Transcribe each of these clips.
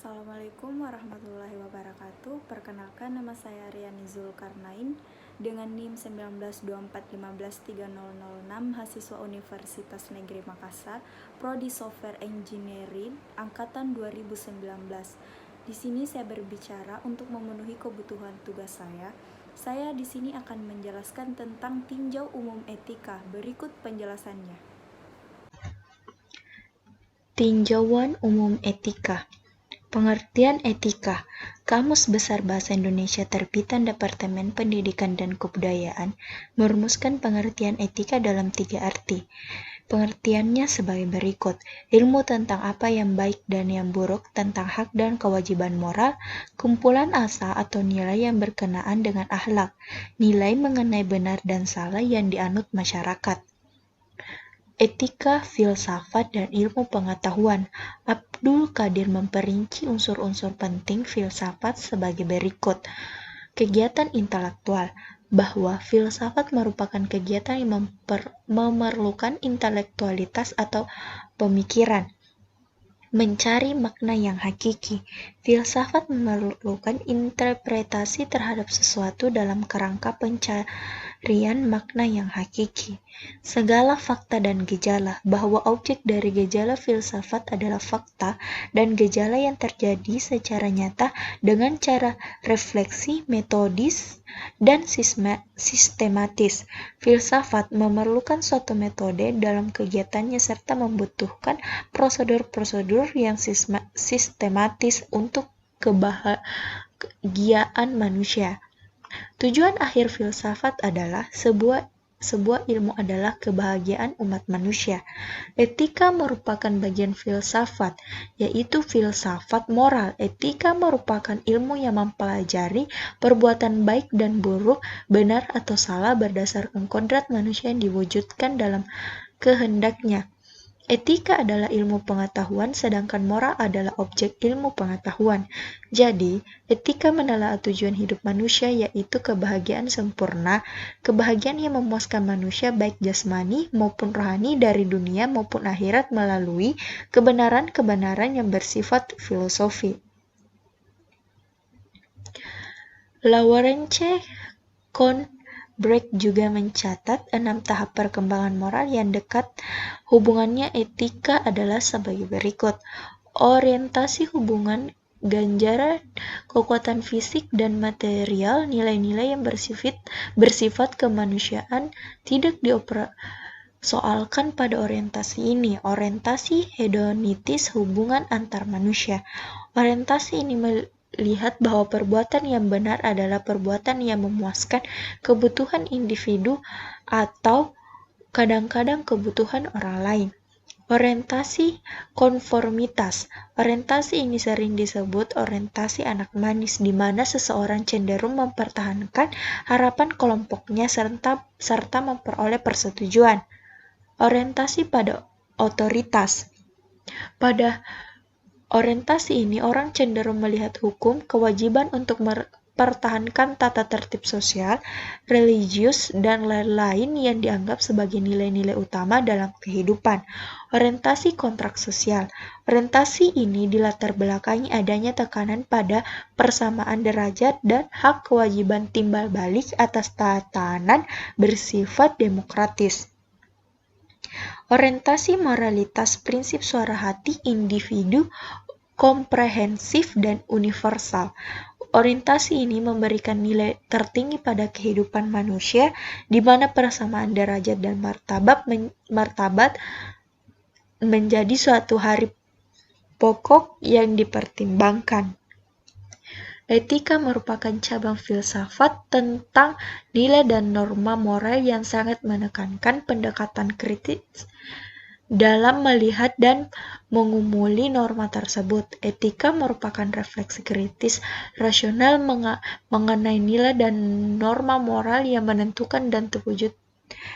Assalamualaikum warahmatullahi wabarakatuh. Perkenalkan, nama saya Riani Zulkarnain dengan NIM 1924153006, mahasiswa Universitas Negeri Makassar, Prodi Software Engineering angkatan 2019. Di sini saya berbicara untuk memenuhi kebutuhan tugas saya. Saya di sini akan menjelaskan tentang tinjau umum etika. Berikut penjelasannya. Tinjauan umum etika. Pengertian etika. Kamus Besar Bahasa Indonesia terbitan Departemen Pendidikan dan Kebudayaan merumuskan pengertian etika dalam 3 arti. Pengertiannya sebagai berikut: ilmu tentang apa yang baik dan yang buruk, tentang hak dan kewajiban moral, kumpulan asa atau nilai yang berkenaan dengan akhlak, nilai mengenai benar dan salah yang dianut masyarakat. Etika, filsafat, dan ilmu pengetahuan. Abdul Qadir memperinci unsur-unsur penting filsafat sebagai berikut. Kegiatan intelektual, bahwa filsafat merupakan kegiatan yang memerlukan intelektualitas atau pemikiran. Mencari makna yang hakiki. Filsafat memerlukan interpretasi terhadap sesuatu dalam kerangka pencarian makna yang hakiki. Segala fakta dan gejala, bahwa objek dari gejala filsafat adalah fakta dan gejala yang terjadi secara nyata dengan cara refleksi, metodis, dan sistematis. Filsafat memerlukan suatu metode dalam kegiatannya serta membutuhkan prosedur-prosedur yang sistematis untuk kebahagiaan manusia. Tujuan akhir filsafat adalah sebuah ilmu adalah kebahagiaan umat manusia. Etika merupakan bagian filsafat, yaitu filsafat moral. Etika merupakan ilmu yang mempelajari perbuatan baik dan buruk, benar atau salah berdasarkan kodrat manusia yang diwujudkan dalam kehendaknya. Etika adalah ilmu pengetahuan, sedangkan moral adalah objek ilmu pengetahuan. Jadi, etika menelaah tujuan hidup manusia, yaitu kebahagiaan sempurna, kebahagiaan yang memuaskan manusia baik jasmani maupun rohani dari dunia maupun akhirat melalui kebenaran-kebenaran yang bersifat filosofi. Lawrence Kohlbreit juga mencatat 6 tahap perkembangan moral yang dekat. Hubungannya etika adalah sebagai berikut: orientasi hubungan, ganjaran, kekuatan fisik dan material, nilai-nilai yang bersifat kemanusiaan tidak dipersoalkan pada orientasi ini. Orientasi hedonitis, hubungan antar manusia. Orientasi ini melihat bahwa perbuatan yang benar adalah perbuatan yang memuaskan kebutuhan individu atau kadang-kadang kebutuhan orang lain. Orientasi konformitas. Orientasi ini sering disebut orientasi anak manis, di mana seseorang cenderung mempertahankan harapan kelompoknya serta memperoleh persetujuan. Orientasi pada otoritas. Pada orientasi ini, orang cenderung melihat hukum, kewajiban untuk mempertahankan tata tertib sosial, religius, dan lain-lain yang dianggap sebagai nilai-nilai utama dalam kehidupan. Orientasi kontrak sosial. Orientasi ini dilatar belakangi adanya tekanan pada persamaan derajat dan hak kewajiban timbal balik atas tatanan bersifat demokratis. Orientasi moralitas, prinsip suara hati individu, komprehensif dan universal. Orientasi ini memberikan nilai tertinggi pada kehidupan manusia, di mana persamaan derajat dan martabat menjadi suatu hari pokok yang dipertimbangkan. Etika merupakan cabang filsafat tentang nilai dan norma moral yang sangat menekankan pendekatan kritis dalam melihat dan mengumuli norma tersebut. Etika merupakan refleksi kritis rasional mengenai nilai dan norma moral yang menentukan dan terwujud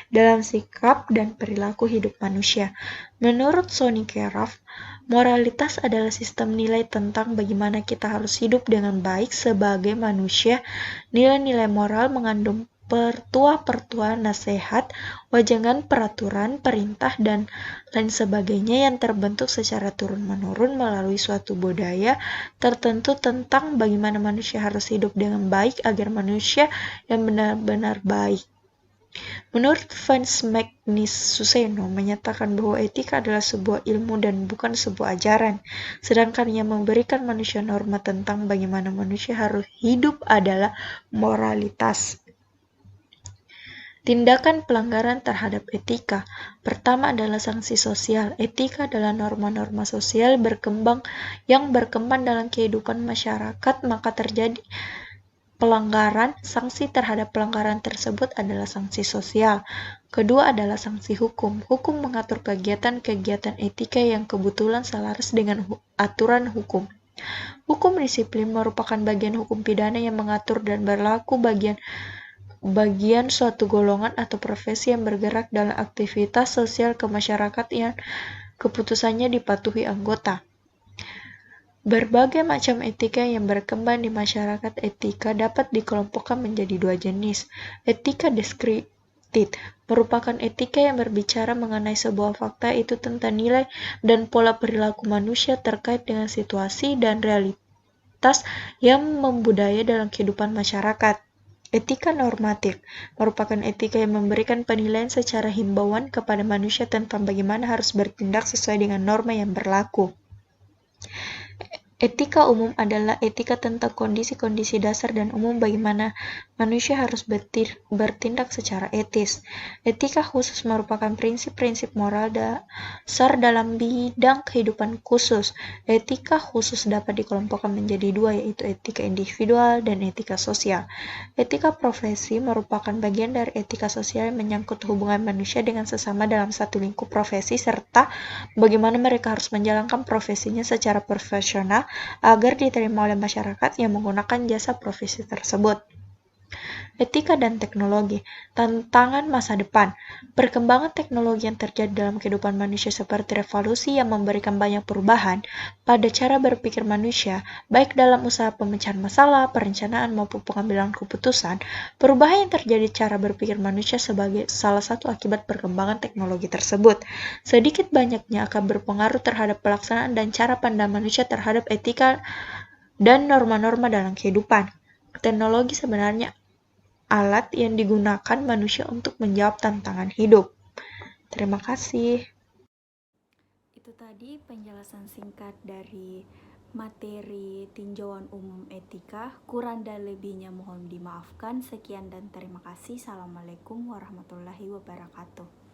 dalam sikap dan perilaku hidup manusia. Menurut Sonny Keraf, moralitas adalah sistem nilai tentang bagaimana kita harus hidup dengan baik sebagai manusia. Nilai-nilai moral mengandung pertua-pertua, nasihat, wajangan, peraturan, perintah, dan lain sebagainya yang terbentuk secara turun-menurun melalui suatu budaya tertentu tentang bagaimana manusia harus hidup dengan baik agar manusia yang benar-benar baik. Menurut Franz Magnus Suseno menyatakan bahwa etika adalah sebuah ilmu dan bukan sebuah ajaran, sedangkan yang memberikan manusia norma tentang bagaimana manusia harus hidup adalah moralitas. Tindakan pelanggaran terhadap etika. Pertama adalah sanksi sosial. Etika adalah norma-norma sosial yang berkembang dalam kehidupan masyarakat, maka terjadi pelanggaran. Sanksi terhadap pelanggaran tersebut adalah sanksi sosial. Kedua adalah sanksi hukum. Hukum mengatur kegiatan-kegiatan etika yang kebetulan selaras dengan aturan hukum. Hukum disiplin merupakan bagian hukum pidana yang mengatur dan berlaku bagian suatu golongan atau profesi yang bergerak dalam aktivitas sosial kemasyarakatan yang keputusannya dipatuhi anggota. Berbagai macam etika yang berkembang di masyarakat. Etika dapat dikelompokkan menjadi dua jenis. Etika deskriptif merupakan etika yang berbicara mengenai sebuah fakta, itu tentang nilai dan pola perilaku manusia terkait dengan situasi dan realitas yang membudaya dalam kehidupan masyarakat. Etika normatif merupakan etika yang memberikan penilaian secara himbauan kepada manusia tentang bagaimana harus bertindak sesuai dengan norma yang berlaku. Etika umum adalah etika tentang kondisi-kondisi dasar dan umum bagaimana manusia harus bertindak secara etis. Etika khusus merupakan prinsip-prinsip moral dasar dalam bidang kehidupan khusus. Etika khusus dapat dikelompokkan menjadi dua, yaitu etika individual dan etika sosial. Etika profesi merupakan bagian dari etika sosial yang menyangkut hubungan manusia dengan sesama dalam satu lingkup profesi serta bagaimana mereka harus menjalankan profesinya secara profesional agar diterima oleh masyarakat yang menggunakan jasa profesi tersebut. Etika dan teknologi. Tantangan masa depan. Perkembangan teknologi yang terjadi dalam kehidupan manusia seperti revolusi yang memberikan banyak perubahan pada cara berpikir manusia, baik dalam usaha pemecahan masalah, perencanaan maupun pengambilan keputusan. Perubahan yang terjadi cara berpikir manusia sebagai salah satu akibat perkembangan teknologi tersebut. Sedikit banyaknya akan berpengaruh terhadap pelaksanaan dan cara pandang manusia terhadap etika dan norma-norma dalam kehidupan. Teknologi sebenarnya alat yang digunakan manusia untuk menjawab tantangan hidup. Terima kasih. Itu tadi penjelasan singkat dari materi tinjauan umum etika. Kurang dan lebihnya mohon dimaafkan. Sekian dan terima kasih. Assalamualaikum warahmatullahi wabarakatuh.